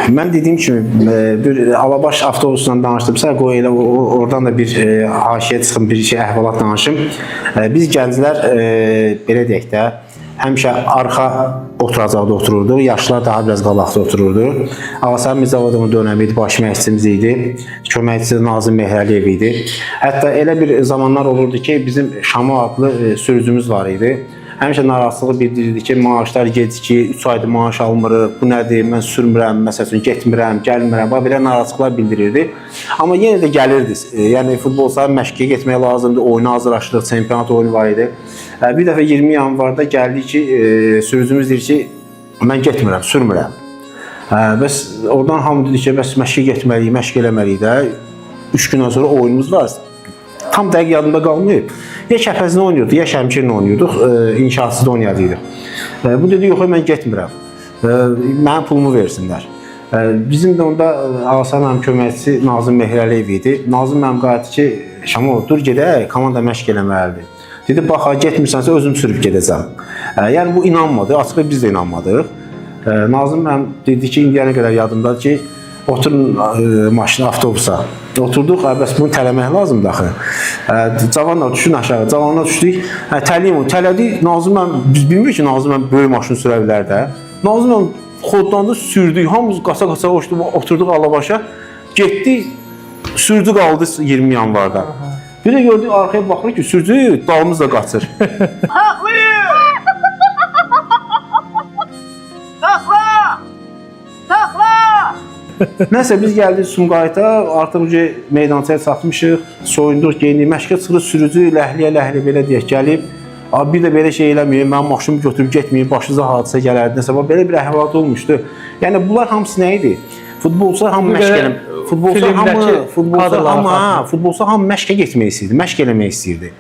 Mən dediyim kimi bir Alabaş avtobusundan danışdımsa, qoy elə oradan da bir haşiyə çıxım, bir şey əhvalat danışım. Biz gənclər belə deyək də, həmişə arxa oturacaqda otururduq, yaşlılar daha biraz qabaqda otururdu. Ağasəmin Mirzavadovun dönəmi idi, baş məşqçimiz idi, köməkçisi Nazım Mehrəliyev idi. Hətta elə bir zamanlar olurdu ki, bizim Şamo adlı sürücümüz var idi. Həmişə narazılığı bildirirdi ki, maaşlar gecikir, 3 aydır maaş almırıq, bu nədir, mən sürmürəm, məsəl üçün getmirəm, gəlmirəm, belə narazılıqlar bildirirdi. Amma yenə də gəlirdi. Yəni futbolçular məşqə getmək lazımdır, oyuna hazırlaşdıq, çempionat oyunu var idi. Bir dəfə 20 yanvarda gəldi ki, sürücümüz deyir ki, mən getmirəm, sürmürəm. Bəs oradan hamı dedi ki, bəs məşqə getməliyik, məşq eləməliyik də. 3 gündən sonra oyunumuz var. Tam dəqiq yadımda qalmayıb. Ya Kəpəzini oynuyorduk, ya Şəmkirini oynuyorduk, inşaatsızda oynayadıyorduk. Bu dedi, yox, mən getmirəm, mənim pulumu versinlər. Bizim də onda Ağasəmin köməkçisi Nazım Mehrəliyev idi. Nazım mənim qayıtdı ki, Şamo, dur gedək, komanda məşq eləməlidir. Dedi, bax, getmirsənsə özüm sürüb gedəcəm. Yəni bu inanmadı, açıqda biz də inanmadıq. Nazım mənim dedi ki, indiyənə qədər yadımdadır ki, oturun maşına, avtobusa. Oturduq, bəs bunu tələmək lazımdır axı. Cavanlar düşün aşağı, cavanlar düşdük, tələdik. Nazım mən, biz bilmirik ki, Nazım mən böyük maşını sürə bilər də. Nazım mən xoddan da sürdük, hamımız qaça-qaça oturduq Alabaşa, getdik, sürdü qaldı 20 yanvarda. Bir də gördük, arxaya baxırıq ki, sürdü, dalımız da qaçır. Haqlıyım! Saxla! Saxla! Nəsə biz gəldik Sumqayıta, artıq meydançaya çatmışıq, soyunduq, geyindik, məşqə çıxırıq, sürücü ləhliyə belə deyək, gəlib, bir də belə şey eləməyib, mənim maşınımı götürüb getməyib, başınıza hadisə gələrdi, nəsə, belə bir əhvalat olmuşdu. Yəni bunlar hamısı nə idi? Futbolçular hamı məşq eləmək, futbolçular hamı məşqə getmək istəyirdi, məşq eləmək istəyirdi.